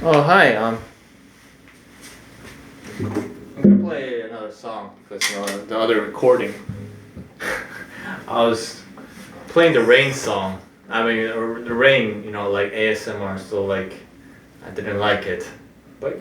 Oh, hi. I'm gonna play another song because the other recording. I was playing the rain song. I mean, the rain. Like ASMR. So like, I didn't like it, but.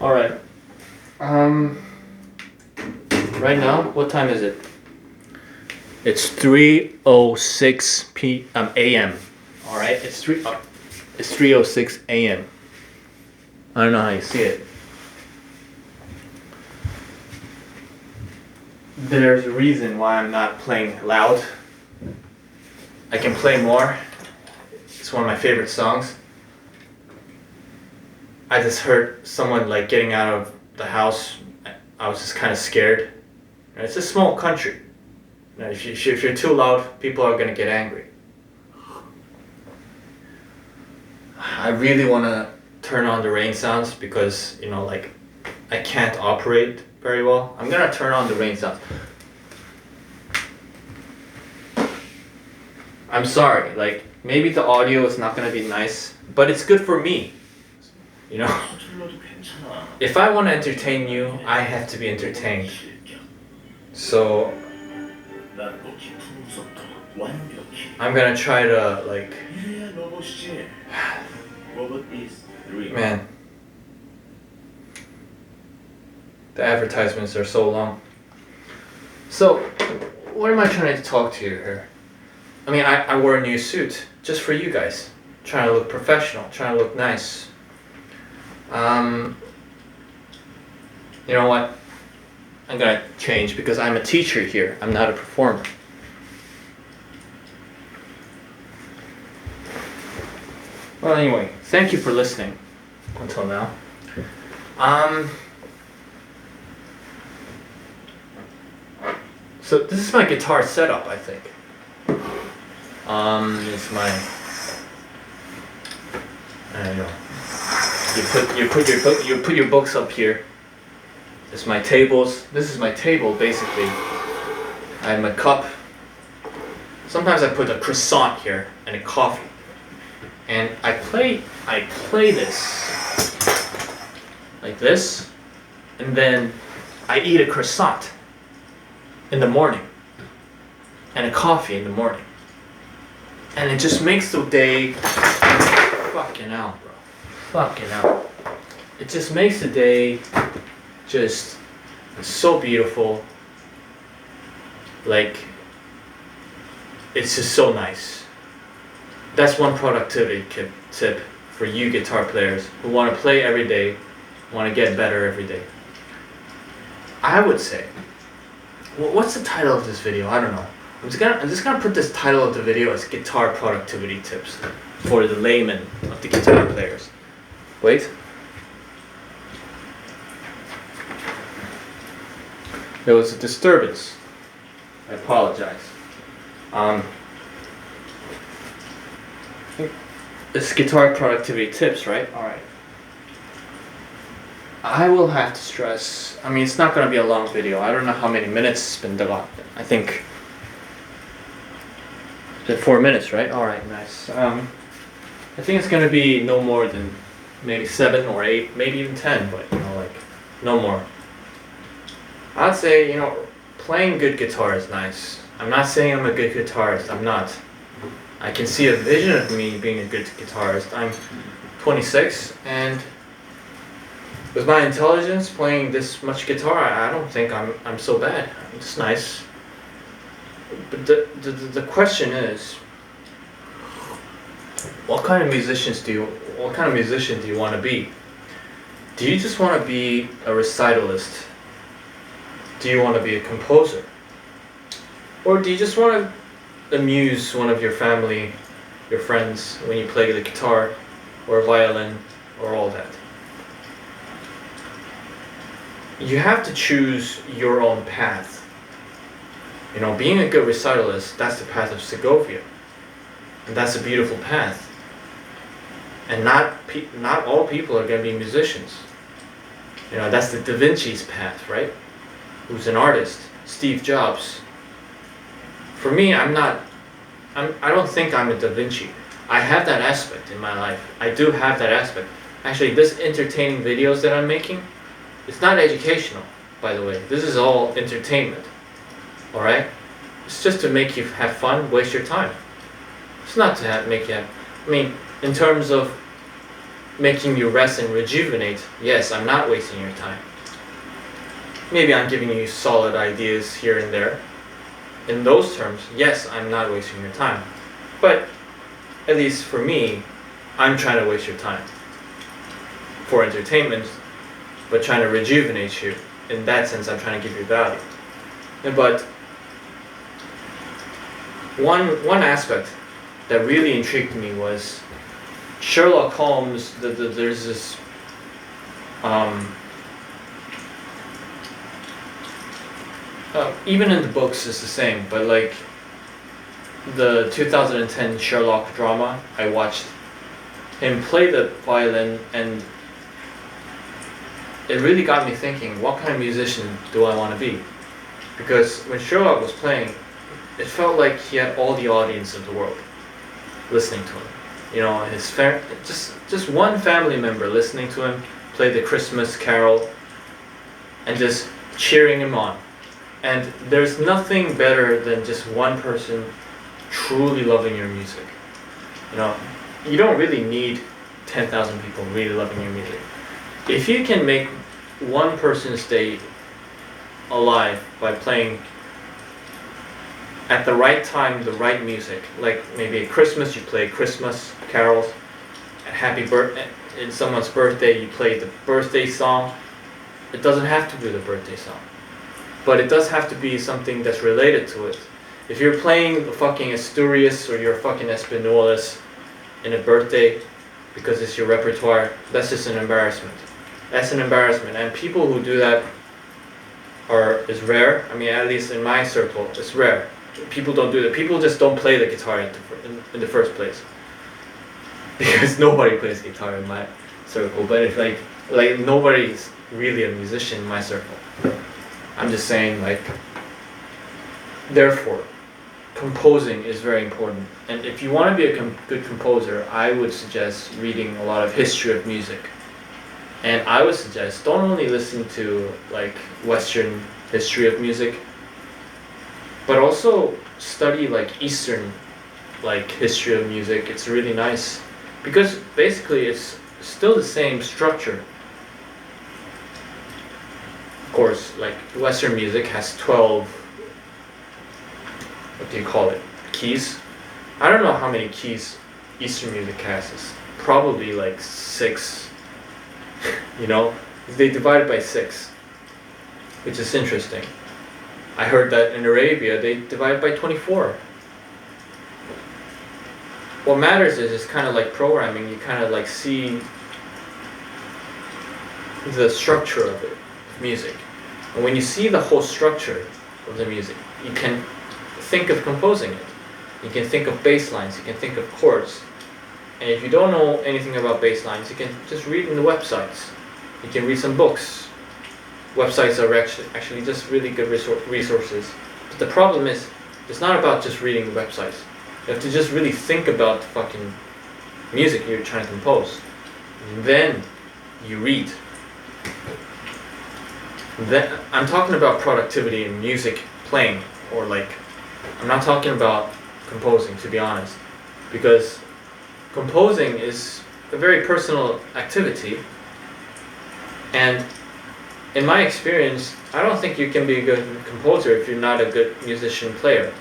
All right. Um. Right now, what time is it? It's 3:06 a.m. All right. It's 3:06 a.m. I don't know how you see it. There's a reason why I'm not playing loud. I can play more. It's one of my favorite songs. I just heard someone like getting out of the house. I was just kind of scared. It's a small country. If you're too loud, people are gonna get angry. I really want to turn on the rain sounds because like I can't operate very well. I'm gonna turn on the rain sounds. I'm sorry, like maybe the audio is not gonna be nice, but it's good for me. If I want to entertain you, I have to be entertained. So I'm gonna try to like, man, the advertisements are so long. So what am I trying to talk to you here? I mean, I wore a new suit just for you guys, trying to look professional, trying to look nice. You know what? I'm gonna change because I'm a teacher here. I'm not a performer. Well, anyway, thank you for listening until now. So this is my guitar setup, I think. It's my. I don't know. You put your books up here. This is my tables. This is my table basically. I have my cup. Sometimes I put a croissant here and a coffee. And I play this like this, and then I eat a croissant in the morning and a coffee in the morning. And it just makes the day fucking out, bro. Fucking out. It just makes the day just so beautiful. Like, it's just so nice. That's one productivity tip for you guitar players who want to play every day, want to get better every day. I would say, what's the title of this video? I don't know. I'm just gonna put this title of the video as guitar productivity tips for the laymen of the guitar players. Wait. There was a disturbance. I apologize. It's guitar productivity tips, right? Alright. I will have to stress, I mean, it's not going to be a long video. I don't know how many minutes it's been developed. I think it's been 4 minutes, right? Alright, nice. I think it's going to be no more than maybe 7 or 8, maybe even 10, but like no more. I'd say, playing good guitar is nice. I'm not saying I'm a good guitarist. I'm not. I can see a vision of me being a good guitarist. I'm 26 and With my intelligence playing this much guitar, I don't think I'm so bad. It's nice. But the question is, what kind of musician do you want to be? Do you just want to be a recitalist? Do you want to be a composer? Or do you just want to amuse one of your family, your friends, when you play the guitar or violin or all that? You have to choose your own path. You know, being a good recitalist, that's the path of Segovia. And that's a beautiful path. And not all people are going to be musicians. You know, that's the Da Vinci's path, right? Who's an artist. Steve Jobs. For me, I don't think I'm a Da Vinci. I have that aspect in my life. I do have that aspect. Actually, this entertaining videos that I'm making, it's not educational, by the way. This is all entertainment. Alright? It's just to make you have fun, waste your time. It's not to make you have... I mean, in terms of making you rest and rejuvenate, yes, I'm not wasting your time. Maybe I'm giving you solid ideas here and there. In those terms, yes, I'm not wasting your time. But, at least for me, I'm trying to waste your time. For entertainment, but trying to rejuvenate you. In that sense, I'm trying to give you value. But one aspect that really intrigued me was Sherlock Holmes. There's this even in the books it's the same, but like the 2010 Sherlock drama, I watched him play the violin, and it really got me thinking, what kind of musician do I want to be? Because when Sherlock was playing, it felt like he had all the audience of the world listening to him. You know, just one family member listening to him play the Christmas carol and just cheering him on. And there's nothing better than just one person truly loving your music. You know, you don't really need 10,000 people really loving your music. If you can make one person stay alive by playing at the right time the right music, like maybe at Christmas you play Christmas carols, in someone's birthday you play the birthday song. It doesn't have to be the birthday song, but it does have to be something that's related to it. If you're playing a fucking Asturias or you're fucking Espanolas in a birthday because it's your repertoire, that's just an embarrassment. That's an embarrassment, and people who do that is rare. I mean, at least in my circle, it's rare. People don't do that. People just don't play the guitar in the first place, because nobody plays guitar in my circle. But if like nobody's really a musician in my circle. I'm just saying, like, therefore, composing is very important. And if you want to be a good composer, I would suggest reading a lot of history of music. And I would suggest don't only listen to like Western history of music, but also study like Eastern like history of music. It's really nice because basically it's still the same structure. Of course, like Western music has 12, what do you call it, keys? I don't know how many keys Eastern music has. It's probably like 6. You know, they divide it by 6, which is interesting. I heard that in Arabia they divide it by 24. What matters is it's kind of like programming. You kind of like see the structure of it, music. And when you see the whole structure of the music, you can think of composing it. You can think of bass lines, you can think of chords. And if you don't know anything about bass lines, you can just read in the websites. You can read some books. Websites are actually just really good resources. But the problem is, it's not about just reading the websites. You have to just really think about the fucking music you're trying to compose. And then you read. Then I'm talking about productivity in music playing, or like, I'm not talking about composing, to be honest, because composing is a very personal activity, And in my experience, I don't think you can be a good composer if you're not a good music player.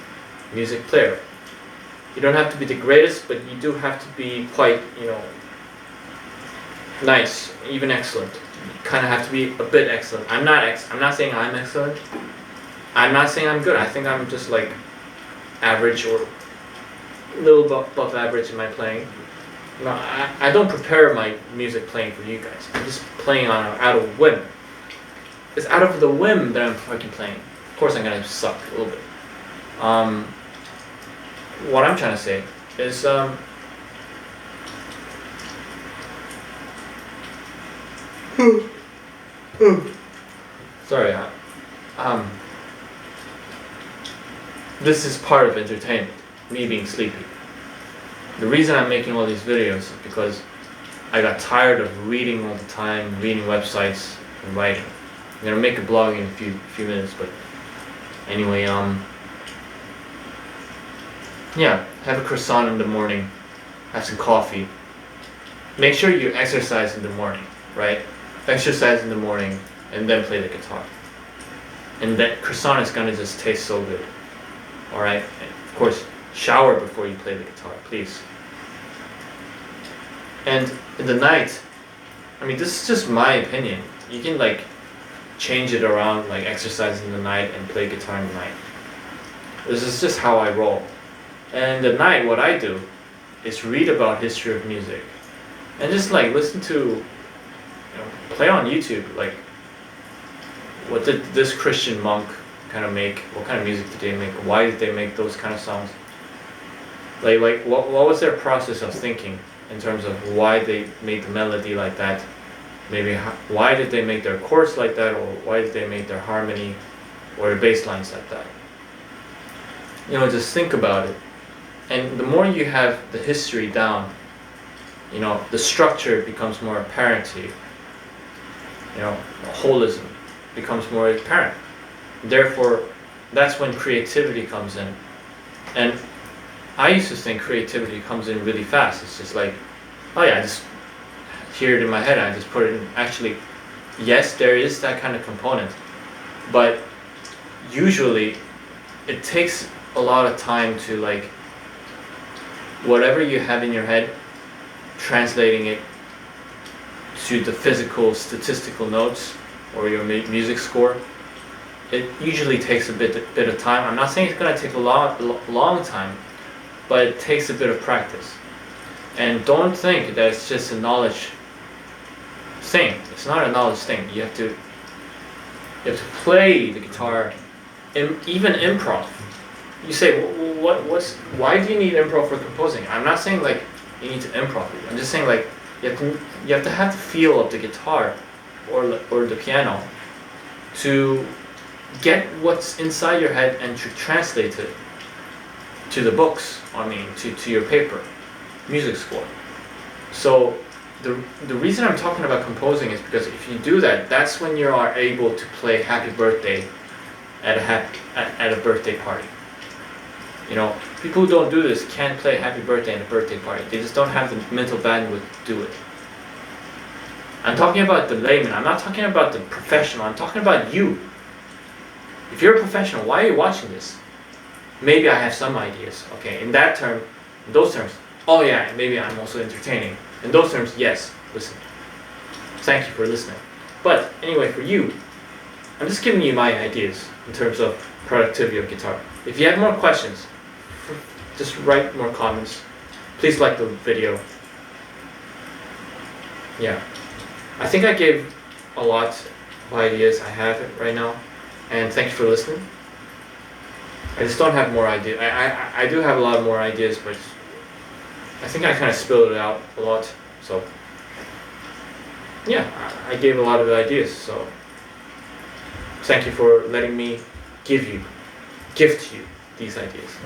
You don't have to be the greatest, but you do have to be quite, nice, even excellent. You kind of have to be a bit excellent. I'm not saying I'm excellent. I'm not saying I'm good. I think I'm just like average or a little above average in my playing. No, I don't prepare my music playing for you guys. I'm just playing out of whim. It's out of the whim that I'm fucking playing. Of course I'm gonna suck a little bit. What I'm trying to say is sorry, this is part of entertainment, me being sleepy. The reason I'm making all these videos is because I got tired of reading all the time, reading websites and writing. I'm gonna make a blog in a few minutes, but anyway, yeah, have a croissant in the morning, have some coffee. Make sure you exercise in the morning, right? Exercise in the morning and then play the guitar. And that croissant is gonna just taste so good. Alright? Of course, shower before you play the guitar, please. And in the night, I mean, this is just my opinion. You can like change it around, like exercise in the night and play guitar in the night. This is just how I roll. And at night, what I do is read about history of music and just like listen to, play on YouTube, like what did this Christian monk kind of make? What kind of music did they make? Why did they make those kind of songs? Like what was their process of thinking in terms of why they made the melody like that? Maybe why did they make their chorus like that, or why did they make their harmony or the bass lines like that? Just think about it. And the more you have the history down, the structure becomes more apparent to you. Holism becomes more apparent. Therefore, that's when creativity comes in. And I used to think creativity comes in really fast. It's just like, oh yeah, I just hear it in my head and I just put it in. Actually, yes, there is that kind of component, but usually it takes a lot of time to like whatever you have in your head, translating it to the physical statistical notes or your music score. It usually takes a bit of time. I'm not saying it's going to take a long time, but it takes a bit of practice. And don't think that it's just a knowledge thing. It's not a knowledge thing. You have to play the guitar, even improv. You say, why do you need improv for composing? I'm not saying like you need to improv it. I'm just saying like you have to have the feel of the guitar or the piano to get what's inside your head and to translate it to the books. To your paper, music score. So the reason I'm talking about composing is because if you do that, that's when you are able to play Happy Birthday at a birthday party. People who don't do this can't play Happy Birthday at a birthday party. They just don't have the mental bandwidth to do it. I'm talking about the layman. I'm not talking about the professional. I'm talking about you. If you're a professional, why are you watching this? Maybe I have some ideas. Okay, in those terms, oh yeah, maybe I'm also entertaining. In those terms, yes, listen. Thank you for listening. But anyway, for you, I'm just giving you my ideas in terms of productivity of guitar. If you have more questions, just write more comments. Please like the video. Yeah. I think I gave a lot of ideas I have right now. And thank you for listening. I just don't have more ideas. I do have a lot more ideas, but I think I kind of spilled it out a lot. So, yeah, I gave a lot of ideas. So, thank you for letting me gift you these ideas.